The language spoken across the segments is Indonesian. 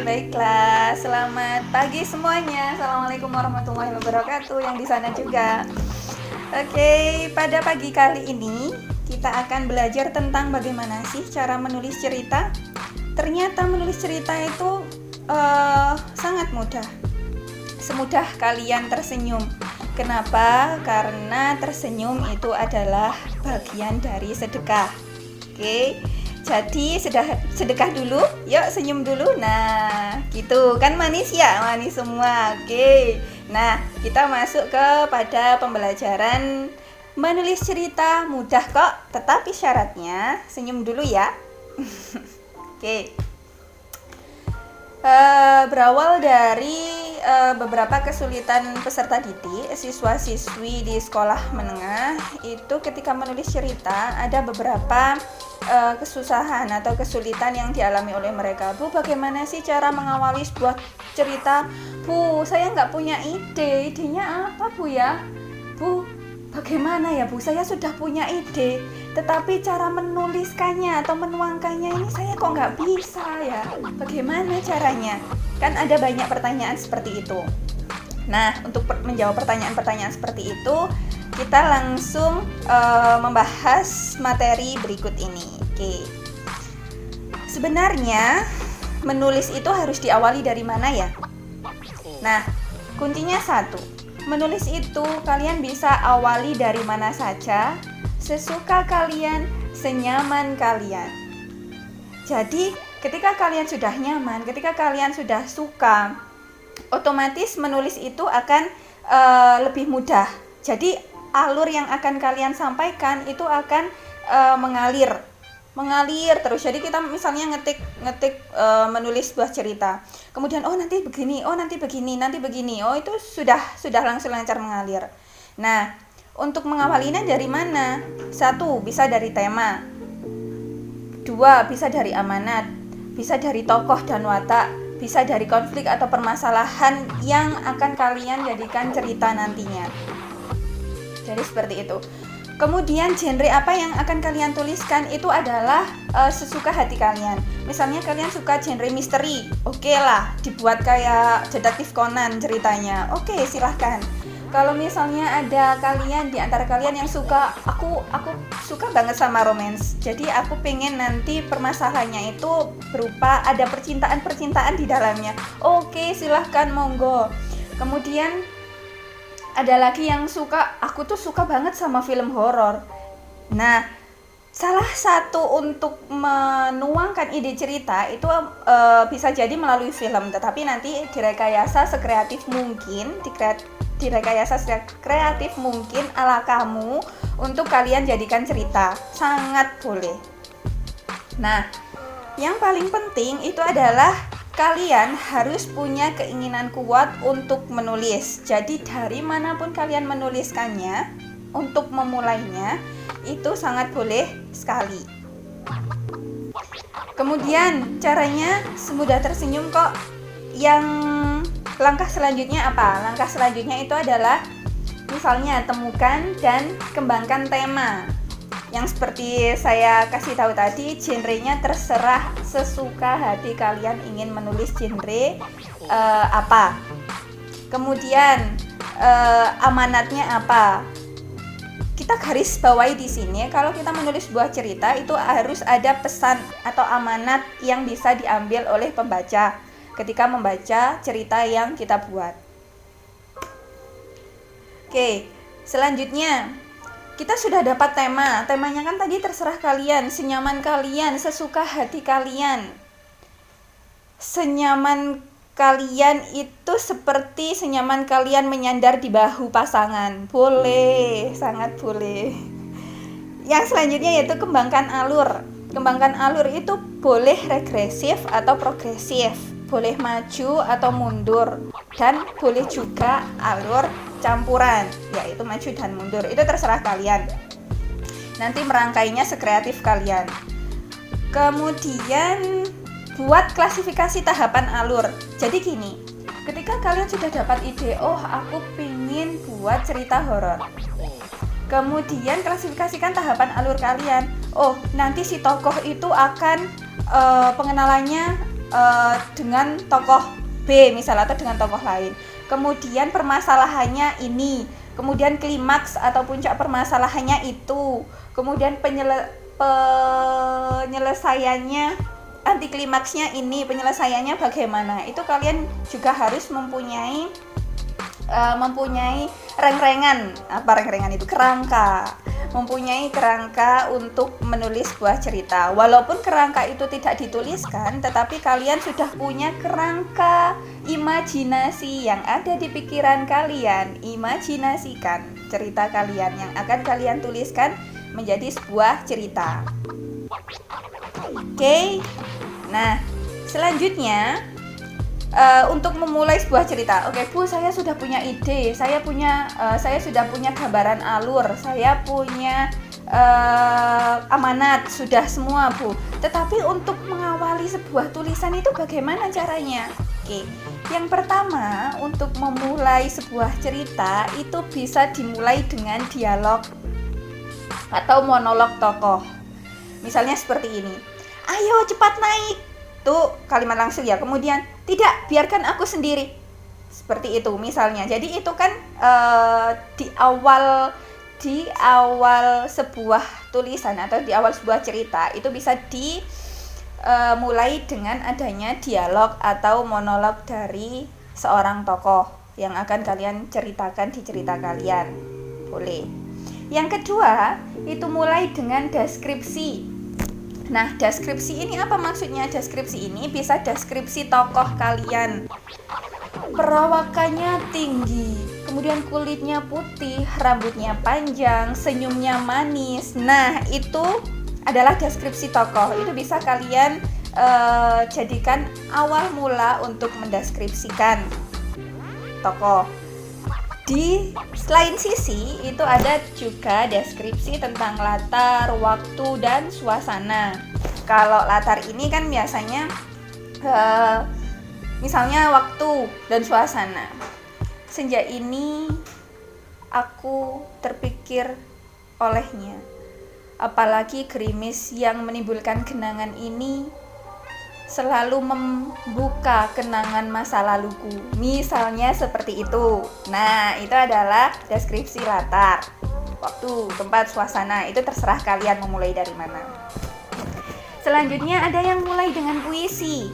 baiklah. Selamat pagi semuanya. Assalamualaikum warahmatullahi wabarakatuh yang di sana juga. Oke, pada pagi kali ini kita akan belajar tentang bagaimana sih cara menulis cerita. Ternyata menulis cerita itu sangat mudah. Semudah kalian tersenyum. Kenapa? Karena tersenyum itu adalah bagian dari sedekah. Oke. Jadi sedekah dulu, yuk senyum dulu. Nah, gitu kan manis ya, manis semua. Oke. Nah, kita masuk kepada pembelajaran menulis cerita. Mudah kok, tetapi syaratnya senyum dulu ya. Oke. Berawal dari beberapa kesulitan peserta didik, siswa-siswi di sekolah menengah itu ketika menulis cerita ada beberapa kesusahan atau kesulitan yang dialami oleh mereka. Bu, bagaimana sih cara mengawali sebuah cerita? Bu, saya nggak punya ide. Idenya apa, Bu ya? Bu, bagaimana ya, Bu? Saya sudah punya ide, tetapi cara menuliskannya atau menuangkannya ini saya kok nggak bisa ya. Bagaimana caranya? Kan ada banyak pertanyaan seperti itu. Nah, untuk menjawab pertanyaan-pertanyaan seperti itu, kita langsung membahas materi berikut ini. Oke. Sebenarnya menulis itu harus diawali dari mana ya? Nah, kuncinya satu. Menulis itu kalian bisa awali dari mana saja, sesuka kalian, senyaman kalian. Jadi, ketika kalian sudah nyaman, ketika kalian sudah suka, otomatis menulis itu akan lebih mudah. Jadi, alur yang akan kalian sampaikan itu akan mengalir terus. Jadi kita misalnya ngetik menulis sebuah cerita, kemudian nanti begini, nanti begini, itu sudah langsung lancar mengalir. Nah, untuk mengawalinya dari mana? Satu, bisa dari tema. Dua, bisa dari amanat. Bisa dari tokoh dan watak. Bisa dari konflik atau permasalahan yang akan kalian jadikan cerita nantinya. Jadi seperti itu. Kemudian genre apa yang akan kalian tuliskan itu adalah sesuka hati kalian. Misalnya kalian suka genre misteri, oke lah, dibuat kayak detektif Conan ceritanya. Oke, silahkan. Kalau misalnya ada kalian di antara kalian yang suka, aku suka banget sama romance. Jadi aku pengen nanti permasalahannya itu berupa ada percintaan di dalamnya. Oke, silahkan, monggo. Kemudian ada lagi yang suka, aku tuh suka banget sama film horor. Nah, salah satu untuk menuangkan ide cerita itu bisa jadi melalui film, tetapi nanti direkayasa sekreatif mungkin, ala kamu untuk kalian jadikan cerita. Sangat boleh. Nah, yang paling penting itu adalah kalian harus punya keinginan kuat untuk menulis. Jadi dari manapun kalian menuliskannya, untuk memulainya itu sangat boleh sekali. Kemudian caranya semudah tersenyum kok. Yang langkah selanjutnya apa? Langkah selanjutnya itu adalah misalnya temukan dan kembangkan tema. Yang seperti saya kasih tahu tadi, genrenya terserah sesuka hati kalian ingin menulis genre apa. Kemudian amanatnya apa? Kita garis bawahi di sini, kalau kita menulis sebuah cerita itu harus ada pesan atau amanat yang bisa diambil oleh pembaca ketika membaca cerita yang kita buat. Oke, selanjutnya kita sudah dapat tema. Temanya kan tadi terserah kalian, senyaman kalian, sesuka hati kalian. Senyaman kalian itu seperti senyaman kalian menyandar di bahu pasangan. Boleh, sangat boleh. Yang selanjutnya yaitu kembangkan alur. Kembangkan alur itu boleh regresif atau progresif, boleh maju atau mundur, dan boleh juga alur campuran, yaitu maju dan mundur. Itu terserah kalian. Nanti merangkainya sekreatif kalian. Kemudian buat klasifikasi tahapan alur. Jadi gini, ketika kalian sudah dapat ide, aku pengen buat cerita horor. Kemudian klasifikasikan tahapan alur kalian. Nanti si tokoh itu akan pengenalannya dengan tokoh B misalnya, atau dengan tokoh lain. Kemudian permasalahannya ini, kemudian klimaks atau puncak permasalahannya itu, kemudian penyelesaiannya, anti klimaksnya ini, penyelesaiannya bagaimana. Itu kalian juga harus mempunyai kerangka, mempunyai kerangka untuk menulis sebuah cerita. Walaupun kerangka itu tidak dituliskan, tetapi kalian sudah punya kerangka imajinasi yang ada di pikiran kalian. Imajinasikan cerita kalian yang akan kalian tuliskan menjadi sebuah cerita. Oke. Nah, selanjutnya untuk memulai sebuah cerita. Oke, Bu, saya sudah punya ide, saya sudah punya gambaran alur, saya punya amanat, sudah semua, Bu. Tetapi untuk mengawali sebuah tulisan itu bagaimana caranya? Oke, yang pertama untuk memulai sebuah cerita itu bisa dimulai dengan dialog atau monolog tokoh. Misalnya seperti ini. Ayo cepat naik. Tuh kalimat langsung ya. Kemudian tidak, biarkan aku sendiri. Seperti itu misalnya. Jadi itu kan di awal sebuah tulisan atau di awal sebuah cerita itu bisa dimulai dengan adanya dialog atau monolog dari seorang tokoh yang akan kalian ceritakan di cerita kalian. Boleh. Yang kedua, itu mulai dengan deskripsi. Nah, deskripsi ini apa maksudnya? Deskripsi ini bisa deskripsi tokoh kalian. Perawakannya tinggi, kemudian kulitnya putih, rambutnya panjang, senyumnya manis. Nah, itu adalah deskripsi tokoh. Itu bisa kalian jadikan awal mula untuk mendeskripsikan tokoh. Di selain sisi itu ada juga deskripsi tentang latar, waktu, dan suasana. Kalau latar ini kan biasanya misalnya waktu dan suasana. Senja ini aku terpikir olehnya, apalagi gerimis yang menimbulkan genangan ini selalu membuka kenangan masa laluku. Misalnya seperti itu. Nah, itu adalah deskripsi latar, waktu, tempat, suasana. Itu terserah kalian memulai dari mana. Selanjutnya ada yang mulai dengan puisi.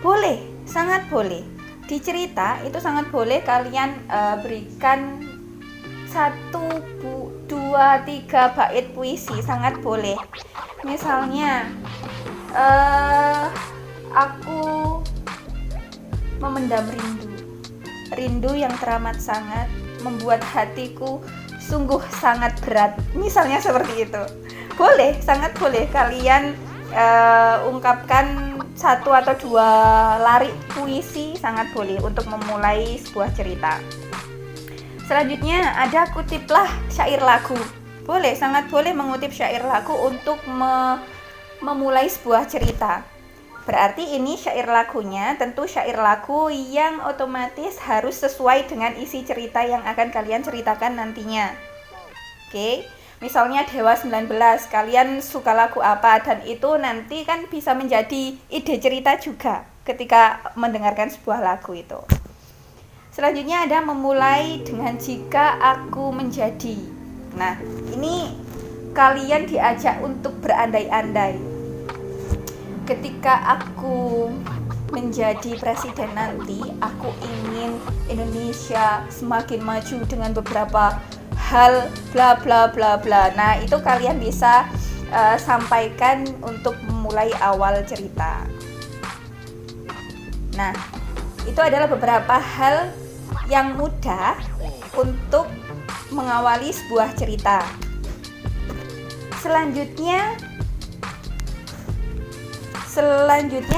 Boleh, sangat boleh. Di cerita itu sangat boleh kalian berikan 1, 2, 3 bait puisi, sangat boleh. Misalnya aku memendam rindu yang teramat sangat membuat hatiku sungguh sangat berat. Misalnya seperti itu. Boleh, sangat boleh kalian ungkapkan 1 atau 2 larik puisi, sangat boleh untuk memulai sebuah cerita. Selanjutnya ada kutiplah syair lagu. Boleh, sangat boleh mengutip syair lagu untuk memulai sebuah cerita. Berarti ini syair lagunya tentu syair lagu yang otomatis harus sesuai dengan isi cerita yang akan kalian ceritakan nantinya. Oke, misalnya Dewa 19, kalian suka lagu apa, dan itu nanti kan bisa menjadi ide cerita juga ketika mendengarkan sebuah lagu itu. Selanjutnya ada memulai dengan jika aku menjadi. Nah, ini kalian diajak untuk berandai-andai. Ketika aku menjadi presiden nanti, aku ingin Indonesia semakin maju dengan beberapa hal bla bla bla bla. Nah, itu kalian bisa sampaikan untuk memulai awal cerita. Nah, itu adalah beberapa hal yang mudah untuk mengawali sebuah cerita. Selanjutnya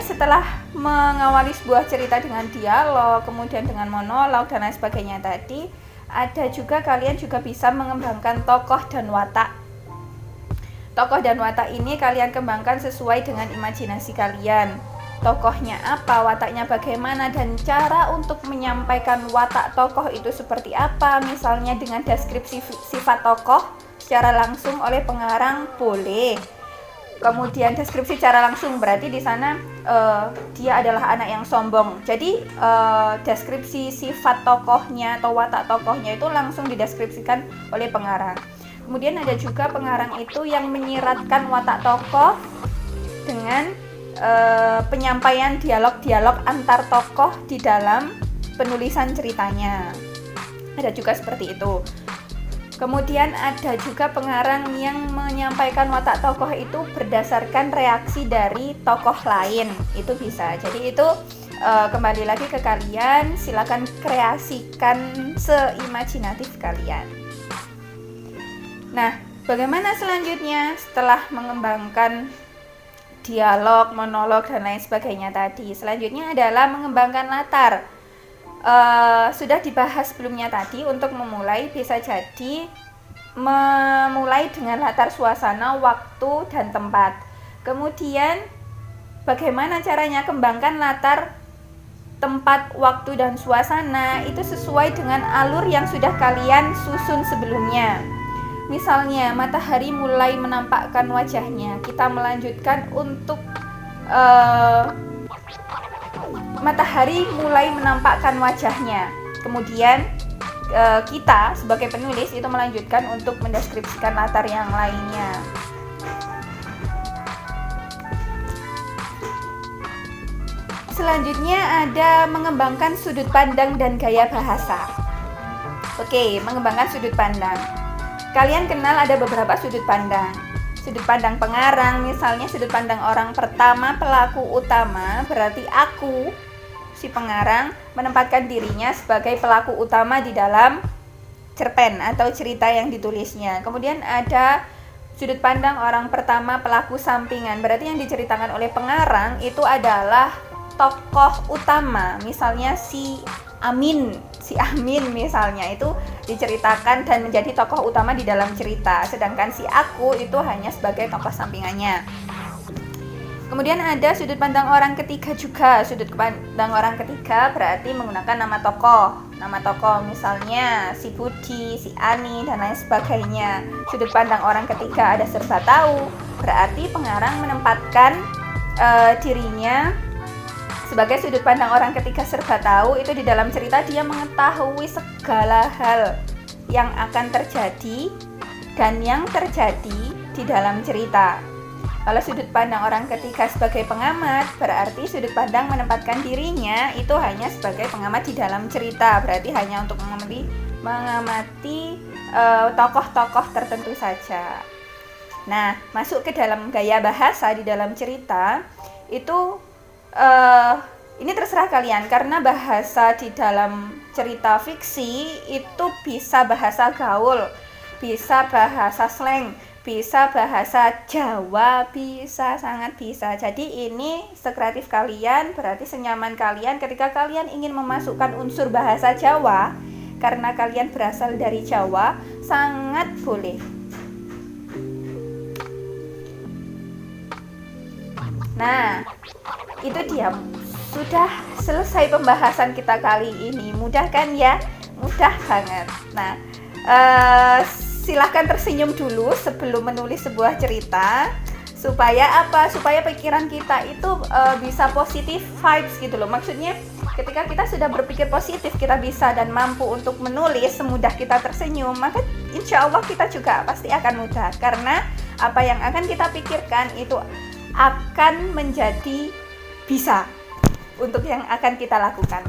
setelah mengawali sebuah cerita dengan dialog, kemudian dengan monolog dan lain sebagainya tadi, ada juga kalian juga bisa mengembangkan tokoh dan watak. Tokoh dan watak ini kalian kembangkan sesuai dengan imajinasi kalian. Tokohnya apa, wataknya bagaimana, dan cara untuk menyampaikan watak tokoh itu seperti apa. Misalnya dengan deskripsi sifat tokoh secara langsung oleh pengarang boleh. kemudian deskripsi secara langsung, berarti di sana dia adalah anak yang sombong. Jadi deskripsi sifat tokohnya atau watak tokohnya itu langsung dideskripsikan oleh pengarang. Kemudian ada juga pengarang itu yang menyiratkan watak tokoh dengan penyampaian dialog-dialog antar tokoh di dalam penulisan ceritanya. Ada juga seperti itu. Kemudian ada juga pengarang yang menyampaikan watak tokoh itu berdasarkan reaksi dari tokoh lain. Itu bisa. Jadi itu kembali lagi ke kalian, silakan kreasikan seimajinatif kalian. Nah, bagaimana selanjutnya setelah mengembangkan dialog, monolog, dan lain sebagainya tadi? Selanjutnya adalah mengembangkan latar. Sudah dibahas sebelumnya tadi, untuk memulai bisa jadi memulai dengan latar suasana, waktu, dan tempat. Kemudian bagaimana caranya kembangkan latar, tempat, waktu, dan suasana itu sesuai dengan alur yang sudah kalian susun sebelumnya. Misalnya matahari mulai menampakkan wajahnya, kita melanjutkan untuk matahari mulai menampakkan wajahnya. Kemudian kita sebagai penulis itu melanjutkan untuk mendeskripsikan latar yang lainnya. Selanjutnya ada mengembangkan sudut pandang dan gaya bahasa. Oke, mengembangkan sudut pandang. Kalian kenal ada beberapa sudut pandang. Sudut pandang pengarang, misalnya sudut pandang orang pertama, pelaku utama, berarti aku, si pengarang, menempatkan dirinya sebagai pelaku utama di dalam cerpen atau cerita yang ditulisnya. Kemudian ada sudut pandang orang pertama, pelaku sampingan, berarti yang diceritakan oleh pengarang itu adalah tokoh utama, misalnya si Amin misalnya itu diceritakan dan menjadi tokoh utama di dalam cerita, sedangkan si aku itu hanya sebagai tokoh sampingannya. Kemudian ada sudut pandang orang ketiga juga. Sudut pandang orang ketiga berarti menggunakan nama tokoh misalnya si Budi, si Ani, dan lain sebagainya. Sudut pandang orang ketiga ada serba tahu, berarti pengarang menempatkan dirinya sebagai sudut pandang orang ketiga serba tahu. Itu di dalam cerita dia mengetahui segala hal yang akan terjadi dan yang terjadi di dalam cerita. Kalau sudut pandang orang ketiga sebagai pengamat, berarti sudut pandang menempatkan dirinya itu hanya sebagai pengamat di dalam cerita, berarti hanya untuk mengamati tokoh-tokoh tertentu saja. Nah, masuk ke dalam gaya bahasa di dalam cerita itu ini terserah kalian, karena bahasa di dalam cerita fiksi itu bisa bahasa gaul, bisa bahasa slang, bisa bahasa Jawa, bisa, sangat bisa. Jadi ini sekreatif kalian, berarti senyaman kalian ketika kalian ingin memasukkan unsur bahasa Jawa karena kalian berasal dari Jawa, sangat boleh. Nah, itu dia. Sudah selesai pembahasan kita kali ini. Mudah kan ya? Mudah banget. Nah, silahkan tersenyum dulu sebelum menulis sebuah cerita. Supaya apa? Supaya pikiran kita itu bisa positif vibes gitu loh. Maksudnya ketika kita sudah berpikir positif, kita bisa dan mampu untuk menulis semudah kita tersenyum, maka insya Allah kita juga pasti akan mudah. Karena apa yang akan kita pikirkan itu akan menjadi bisa untuk yang akan kita lakukan.